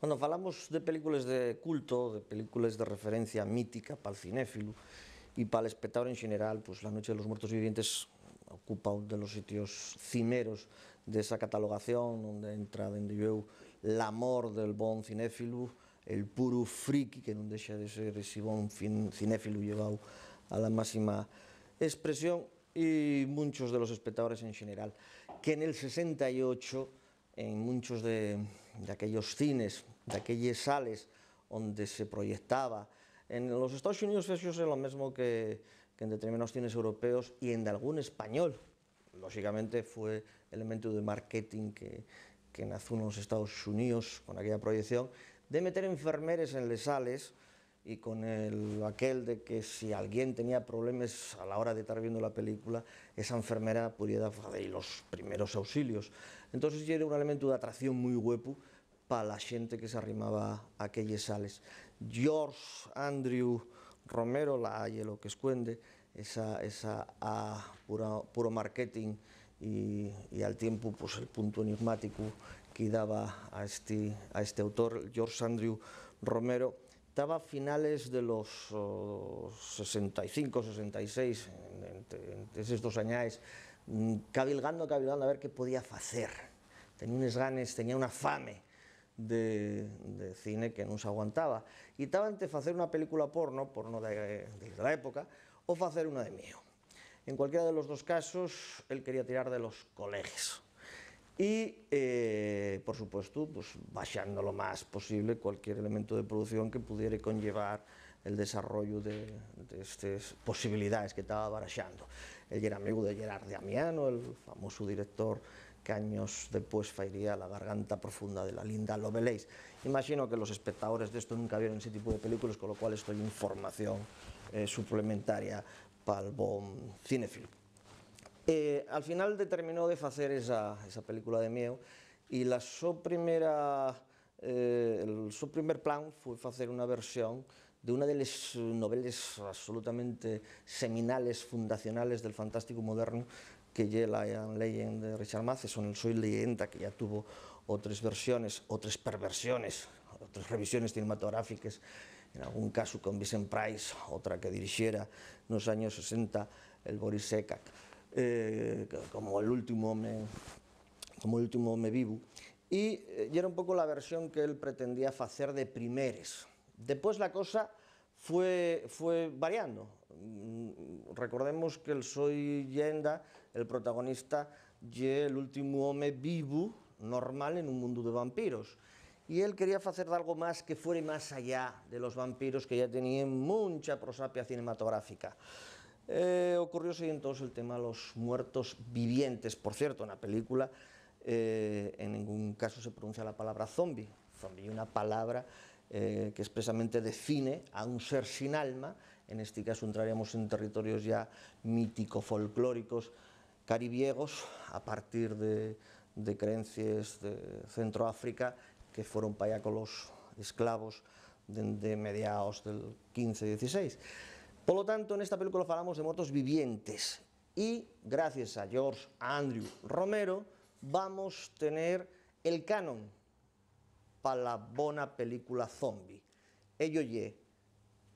Cando falamos de películas de culto, de películas de referencia mítica para o cinéfilo e para o espectador en xeral, pues La noche de los muertos vivientes ocupa un de los sitios cimeros desa catalogación, onde entra, dende eu, l'amor del bon cinéfilo, el puro friki, que non deixa de ser ese bon cinéfilo llevado a la máxima expresión, y muchos de los espectadores en general, que en el 68, en muchos de aquellos cines, de aquellas sales onde se proyectaba, en los Estados Unidos fexose lo mesmo que en determinados cines europeos e en de algún español. Lóxicamente fue elemento de marketing que nació nos Estados Unidos con aquella proyección, de meter enfermeres en les sales y con aquel de que si alguien tenía problemas a la hora de estar viendo la película, esa enfermera pudiera hacer los primeros auxilios. Entonces era un elemento de atracción muy huepo para la xente que se arrimaba a aquelles sales. George Andrew Romero, la hai lo que escuende, esa puro marketing y al tiempo pues el punto enigmático que daba a este autor, George Andrew Romero, estaba a finales de los 65, 66, entre esos dos años, cavilgando a ver qué podía facer. Tenía unas ganas, tenía una fame de cine que non se aguantaba. E estaba entre facer unha película porno de la época, o facer unha de mío. En cualquiera de los dos casos, él quería tirar de los colegios. Y, por supuesto, pues, baixando lo más posible cualquier elemento de producción que pudiera conllevar el desarrollo de estas posibilidades que estaba baraxando. Él era amigo de Gerard Damiano, el famoso director que años después faría La garganta profunda de la Linda Lovelace. Imagino que los espectadores de esto nunca vieron ese tipo de películas, con lo cual esto es información suplementaria para el bon cinéfilo. Al final determinó de facer esa película de mieu e el seu primer plan foi facer unha versión de unha deles noveles absolutamente seminales, fundacionales del fantástico moderno, que lle la Ian Legend de Richard Matheson, el Soy leyenda, que ya tuvo otras versiones, otras perversiones, otras revisiones cinematográficas, en algún caso con Vincent Price, outra que dirixiera nos años 60 el Boris Sekak, como el último home vivo, y era un poco la versión que él pretendía facer de primeres. Después la cosa fue variando. Recordemos que el Soy leyenda, el protagonista, ye el último home vivo normal en un mundo de vampiros, y él quería hacer algo más que fuera más allá de los vampiros, que ya tenían mucha prosapia cinematográfica. Ocurrióse entonces el tema de los muertos vivientes. Por cierto, en la película en ningún caso se pronuncia la palabra zombie. Zombie es una palabra que expresamente define a un ser sin alma. En este caso entraríamos en territorios ya mítico-folclóricos caribiegos, a partir de creencias de Centroáfrica que fueron para allá con los esclavos de mediados del 15-16. Por lo tanto, en esta película falamos de muertos vivientes y, gracias a George Andrew Romero, vamos a tener el canon para la bona película zombie. Ello ye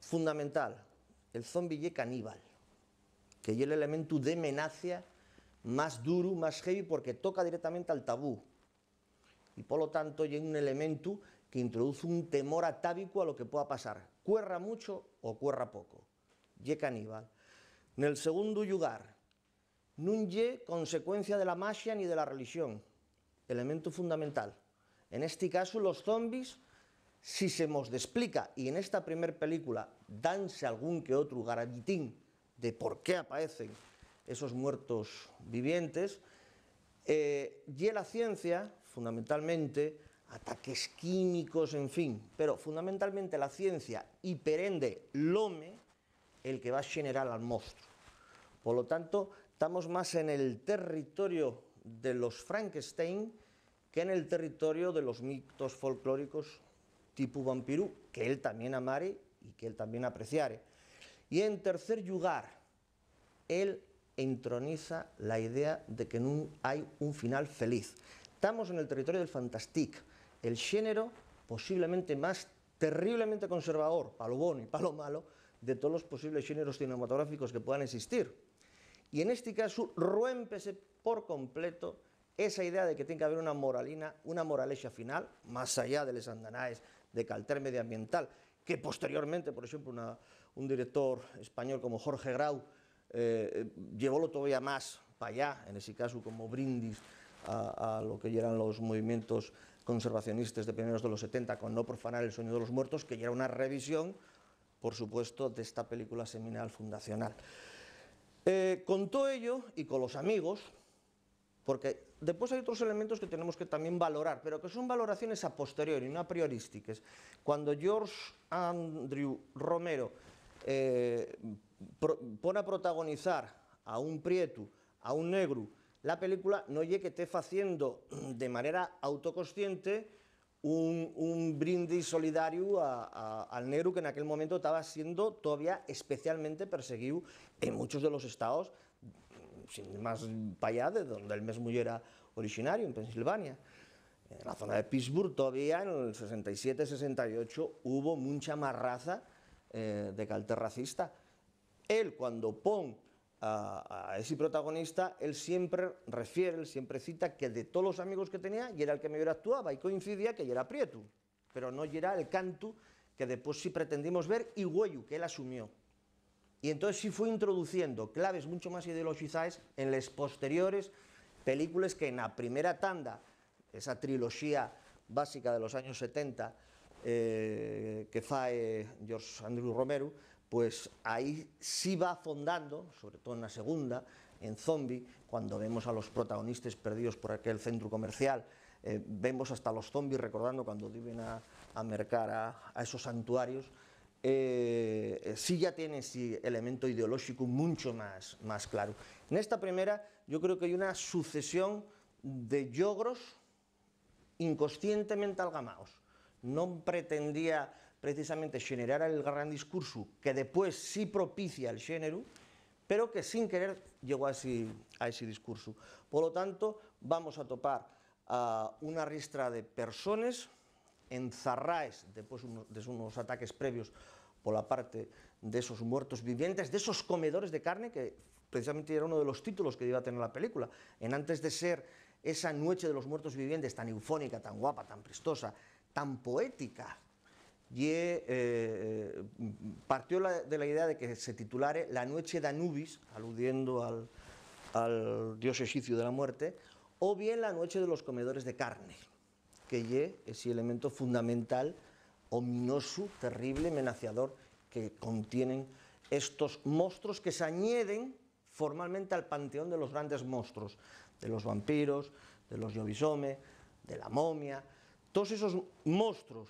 fundamental, el zombie ye caníbal, que ye el elemento de amenaza más duro, más heavy, porque toca directamente al tabú, y por lo tanto ye un elemento que introduce un temor atávico a lo que pueda pasar, cuerra mucho o cuerra poco. Ye caníbal. En el segundo lugar, non ye consecuencia de la magia ni de la religión, elemento fundamental. En este caso, los zombies, si se nos explica, y en esta primer película danse algún que otro garabitín de por qué aparecen esos muertos vivientes, ye la ciencia, fundamentalmente, ataques químicos, en fin, pero fundamentalmente la ciencia y perende l'home, el que va a generar al monstruo. Por lo tanto, estamos más en el territorio de los Frankenstein que en el territorio de los mitos folclóricos tipo vampiro, que él también amare y que él también apreciare. Y en tercer lugar, él entroniza la idea de que no hay un final feliz. Estamos en el territorio del fantastique, el género posiblemente más terriblemente conservador, para lo bueno y para lo malo, de todos los posibles géneros cinematográficos que puedan existir. Y en este caso, rómpese por completo esa idea de que tiene que haber una moraleja final, más allá de les andanaes de carácter medioambiental, que posteriormente, por ejemplo, un director español como Jorge Grau llevólo todavía más para allá, en ese caso como brindis a lo que eran los movimientos conservacionistas de primeros de los 70 con No profanar el sueño de los muertos, que ya era una revisión, por supuesto, de esta película seminal fundacional. Con todo ello y con los amigos, porque después hay otros elementos que tenemos que también valorar, pero que son valoraciones a posteriori, no a priorísticas. Cuando George Andrew Romero pone a protagonizar a un prieto, a un negro, la película no lle que esté haciendo de manera autoconsciente un brindis solidario al negro que en aquel momento estaba siendo todavía especialmente perseguido en muchos de los estados, sin más para allá de donde él mismo era originario, en Pensilvania. En la zona de Pittsburgh todavía en el 67-68 hubo mucha más raza de carácter racista. Él cuando pone a ese protagonista, él siempre refiere, él siempre cita que de todos los amigos que tenía, y era el que mejor actuaba y coincidía que era prieto, pero no era el canto que después sí pretendimos ver y huello que él asumió. Y entonces sí fue introduciendo claves mucho más ideologizadas en las posteriores películas que en la primera tanda, esa trilogía básica de los años 70 que fae George Andrew Romero, pues ahí sí va fondando, sobre todo en la segunda, en Zombie, cuando vemos a los protagonistas perdidos por aquel centro comercial, vemos hasta los zombies recordando cuando iban a mercar a esos santuarios, sí ya tiene ese elemento ideológico mucho más claro. En esta primera yo creo que hay una sucesión de logros inconscientemente algamados. No pretendía precisamente generar el gran discurso que después sí propicia el género, pero que sin querer llegó a ese discurso. Por lo tanto, vamos a topar a una ristra de personas enzarraes después de unos ataques previos por la parte de esos muertos vivientes, de esos comedores de carne, que precisamente era uno de los títulos que iba a tener la película. En antes de ser esa noche de los muertos vivientes tan eufónica, tan guapa, tan prestosa, tan poética, y partió de la idea de que se titulare La noche de Anubis, aludiendo al dios egipcio de la muerte, o bien La noche de los comedores de carne, que es ese elemento fundamental, ominoso, terrible, amenazador, que contienen estos monstruos que se añaden formalmente al panteón de los grandes monstruos, de los vampiros, de los lobisomos, de la momia, todos esos monstruos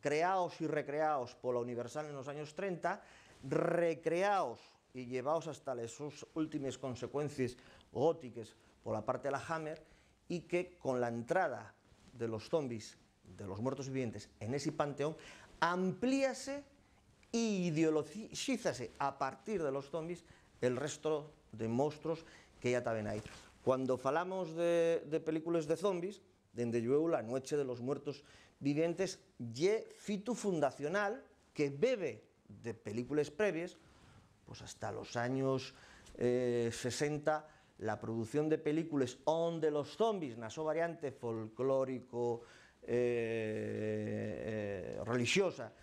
creados y recreados por la Universal en los años 30, recreados y llevados hasta sus últimas consecuencias góticas por la parte de la Hammer, y que con la entrada de los zombies, de los muertos vivientes, en ese panteón, amplíase e ideologízase a partir de los zombies el resto de monstruos que ya estaban ahí. Cuando falamos de películas de zombies, dende luego La noche de los muertos vivientes ye fito fundacional que bebe de películas previas, pues hasta los años 60, la producción de películas donde los zombies, na su variante folclórico religiosa,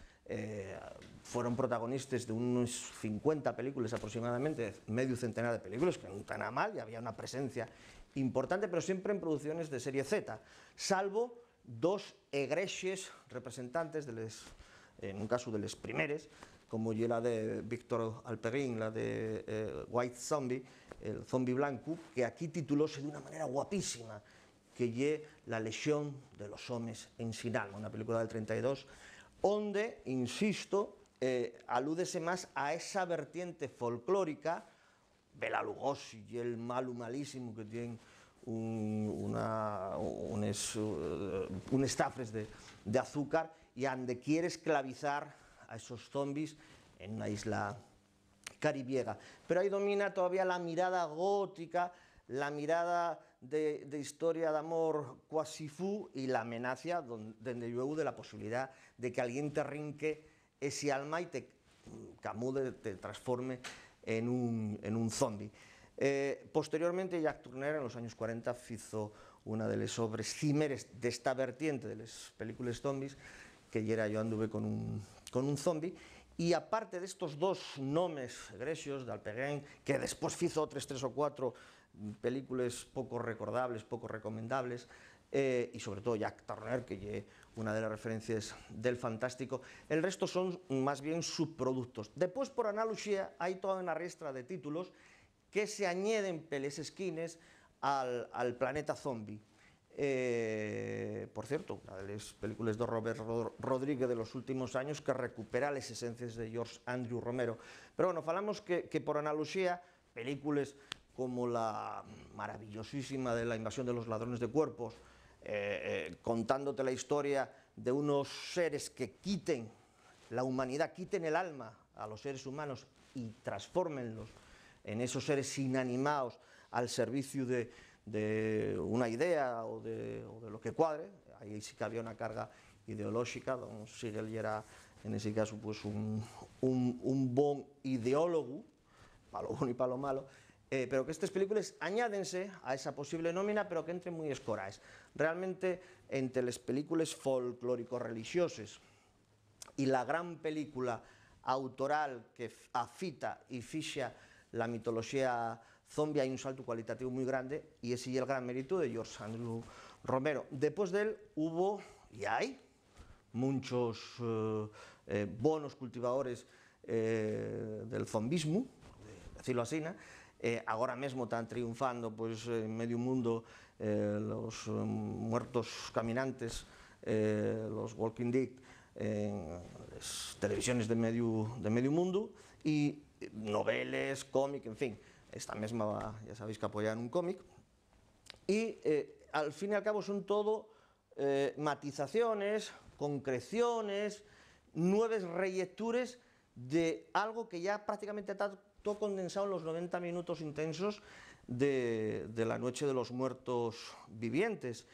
fueron protagonistas de unos 50 películas aproximadamente, medio centenar de películas, que no están nada mal, y había una presencia importante, pero siempre en producciones de serie Z, salvo dos egregies representantes, en un caso de les primeres, como la de Víctor Alperín, la de White Zombie, el zombie blanco, que aquí titulóse de una manera guapísima, que lle La legión de los homes en sin alma, una película del 32, donde, insisto, alúdese más a esa vertiente folclórica, Bela Lugosi y el malo malísimo que tiene un estafres de azúcar, y donde quiere esclavizar a esos zombies en una isla caribiega. Pero ahí domina todavía la mirada gótica, la mirada de historia d'amor quasi fu y la amenaza, desde luego, de la posibilidad de que alguien te rinque ese alma y te camude, te transforme en un zombie. Posteriormente, Jack Turner, en los años 40, hizo una de las obras cimeres de esta vertiente de las películas zombies, que era Yo anduve con un zombie, y aparte de estos dos nombres grecios de Alpeguén, que después hizo otras 3 o 4 películas poco recordables, poco recomendables, y sobre todo Jack Turner, que es una de las referencias del fantástico. El resto son más bien subproductos. Después, por analogía, hay toda una ristra de títulos que se añaden peles esquines al planeta zombie. Por cierto, una de las películas de Robert Rodríguez de los últimos años que recupera las esencias de George Andrew Romero. Pero bueno, falamos que por analogía, películas como la maravillosísima de La invasión de los ladrones de cuerpos, contándote la historia de unos seres que quiten la humanidad, quiten el alma a los seres humanos y transfórmenlos en esos seres inanimados al servicio de una idea o de lo que cuadre. Ahí sí que había una carga ideológica. Don Siegel era, en ese caso, pues un buen ideólogo, para lo bueno y para lo malo, pero que estas películas añádense a esa posible nómina, pero que entren muy escoraes. Realmente, entre las películas folclórico-religiosas y la gran película autoral que afita y fixa la mitología zombie, hay un salto cualitativo muy grande, y ese es el gran mérito de George Andrew Romero. Después de él hubo, y hay, muchos buenos cultivadores del zombismo, decirlo así, ¿no? Ahora mismo están triunfando pues, en medio mundo los muertos caminantes, los Walking Dead, en las televisiones de medio mundo, y noveles, cómic, en fin, esta misma, ya sabéis que apoyan un cómic, y al fin y al cabo son todo matizaciones, concreciones, nuevas relecturas de algo que ya prácticamente está todo condensado en los 90 minutos intensos de La noche de los muertos vivientes.